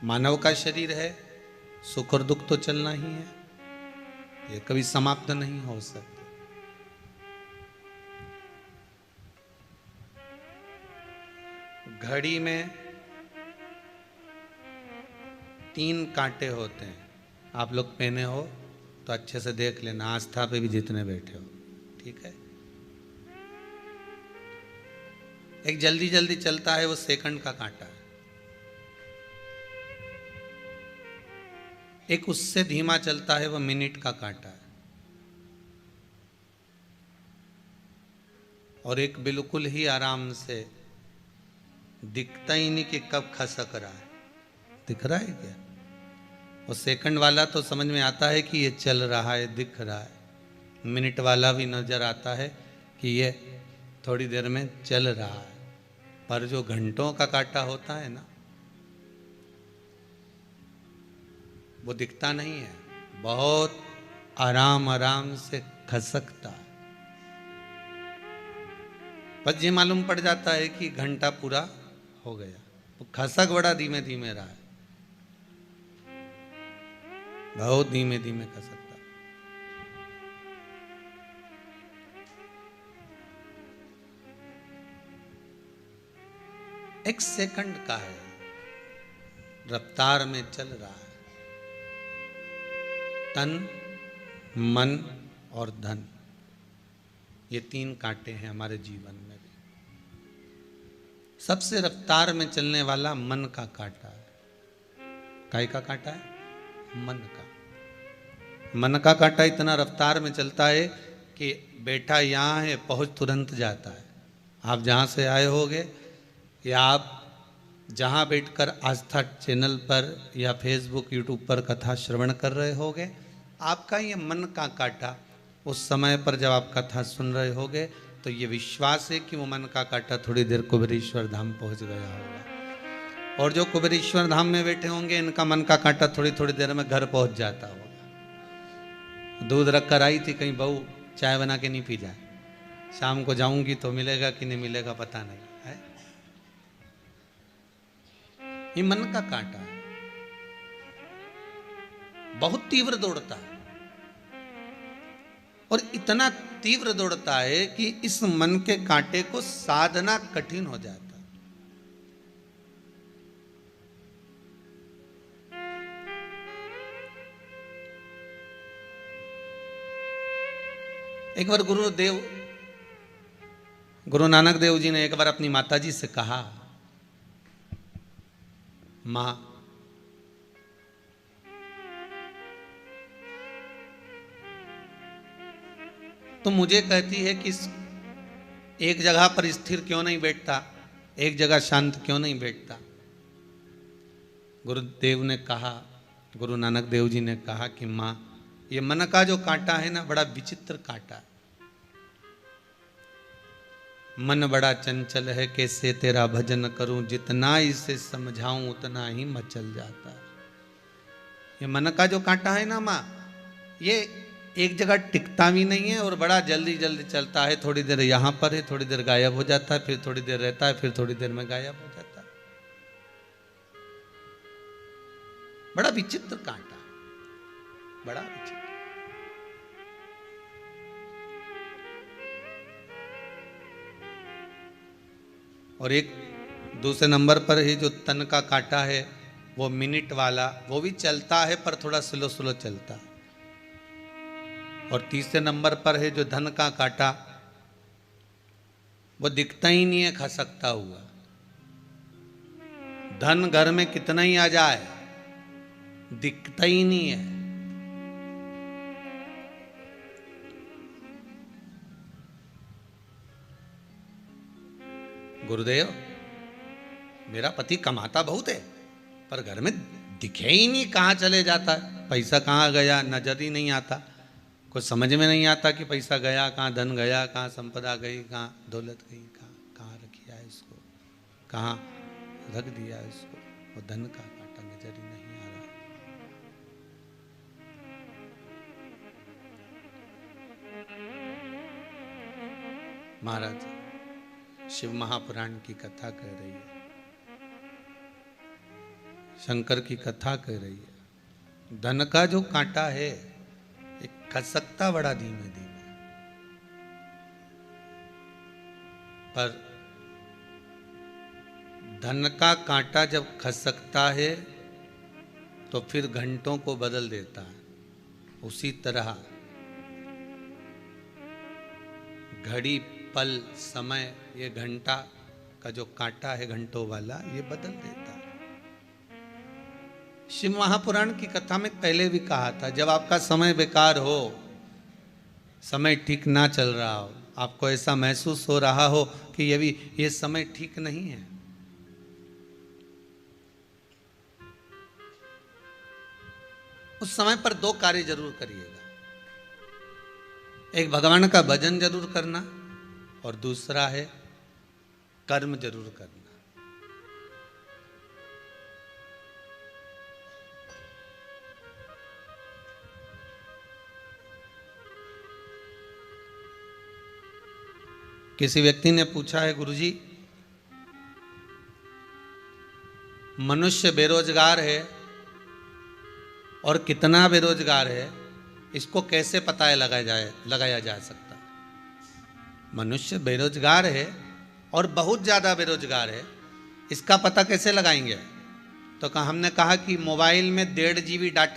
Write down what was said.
मानव का शरीर है, सुख और दुख तो चलना ही है, ये कभी समाप्त नहीं हो सकते। घड़ी में 3 कांटे होते हैं, आप लोग पहने हो तो अच्छे से देख लेना, आस्था पे भी जितने बैठे हो, ठीक है। एक जल्दी जल्दी चलता है, वो सेकंड का कांटा है। एक उससे धीमा चलता है, वो मिनट का कांटा है। और एक बिल्कुल ही आराम से, दिखता ही नहीं कि कब खसक रहा है। दिख रहा है क्या? वो सेकंड वाला तो समझ में आता है कि ये चल रहा है, दिख रहा है। मिनट वाला भी नजर आता है कि ये थोड़ी देर में चल रहा है। पर जो घंटों का कांटा होता है ना, वो दिखता नहीं है, बहुत आराम आराम से खसकता है। बस ये मालूम पड़ जाता है कि घंटा पूरा हो गया। वो खसक बड़ा धीमे धीमे रहा है, बहुत धीमे धीमे खसकता। एक सेकंड का है, रफ्तार में चल रहा है। तन, मन और धन, ये 3 कांटे हैं हमारे जीवन में भी। सबसे रफ्तार में चलने वाला मन का कांटा है। काय का कांटा है? मन का। मन का कांटा इतना रफ्तार में चलता है कि बैठा यहाँ है, पहुँच तुरंत जाता है। आप जहाँ से आए होगे या आप जहाँ बैठकर आस्था चैनल पर या फेसबुक यूट्यूब पर कथा श्रवण कर रहे होगे, आपका ये मन का कांटा उस समय पर जब आप कथा सुन रहे होगे तो ये विश्वास है कि वो मन का कांटा थोड़ी देर कुबेरेश्वर धाम पहुंच गया होगा। और जो कुबेरेश्वर धाम में बैठे होंगे, इनका मन का कांटा थोड़ी थोड़ी देर में घर पहुंच जाता होगा। दूध रख कर आई थी, कहीं बहू चाय बना के नहीं पी जाए, शाम को जाऊंगी तो मिलेगा कि नहीं मिलेगा पता नहीं है। ये मन का कांटा है, बहुत तीव्र दौड़ता है। और इतना तीव्र दौड़ता है कि इस मन के कांटे को साधना कठिन हो जाता है। एक बार गुरु नानक देव जी ने एक बार अपनी माता जी से कहा, मां, तो मुझे कहती है कि एक जगह पर स्थिर क्यों नहीं बैठता, एक जगह शांत क्यों नहीं बैठता। गुरुदेव ने कहा, गुरु नानक देव जी ने कहा कि मां, ये मन का जो कांटा है ना, बड़ा विचित्र कांटा है। मन बड़ा चंचल है, कैसे तेरा भजन करूं, जितना इसे समझाऊं उतना ही मचल जाता है। ये मन का जो कांटा है ना मां, ये एक जगह टिकता भी नहीं है और बड़ा जल्दी जल्दी चलता है। थोड़ी देर यहां पर है, थोड़ी देर गायब हो जाता है, फिर थोड़ी देर रहता है, फिर थोड़ी देर में गायब हो जाता है। बड़ा विचित्र कांटा, बड़ा विचित्र। और एक दूसरे नंबर पर है जो तन का कांटा है, वो मिनट वाला, वो भी चलता है पर थोड़ा स्लो स्लो चलता है। और तीसरे नंबर पर है जो धन का कांटा, वो दिखता ही नहीं है खसकता हुआ। धन घर में कितना ही आ जाए, दिखता ही नहीं है। गुरुदेव, मेरा पति कमाता बहुत है पर घर में दिखे ही नहीं, कहाँ चले जाता है, पैसा कहाँ गया नजर ही नहीं आता। कुछ समझ में नहीं आता कि पैसा गया कहाँ, धन गया कहाँ, संपदा गई कहाँ, दौलत गई कहाँ, कहाँ रखिया है इसको, कहाँ रख दिया है इसको। वो धन का कांटा नजर ही नहीं आ रहा। महाराज शिव महापुराण की कथा कह रही है। शंकर की कथा कह रही है। धन का जो कांटा है ये खसकता बड़ा धीमे धीमे, पर धन का कांटा जब खसकता है तो फिर घंटों को बदल देता है। उसी तरह घड़ी, पल, समय, ये घंटा का जो कांटा है घंटों वाला, ये बदल देता है। शिव महापुराण की कथा में पहले भी कहा था, जब आपका समय बेकार हो, समय ठीक ना चल रहा हो, आपको ऐसा महसूस हो रहा हो कि ये समय ठीक नहीं है, उस समय पर दो कार्य जरूर करिएगा। एक भगवान का भजन जरूर करना और दूसरा है कर्म जरूर करना। किसी व्यक्ति ने पूछा है, गुरुजी मनुष्य बेरोजगार है और कितना बेरोजगार है, इसको कैसे पता लगाया जा सकता? मनुष्य बेरोजगार है और बहुत ज़्यादा बेरोजगार है, इसका पता कैसे लगाएंगे? तो हमने कहा कि मोबाइल में 1.5 GB डाटा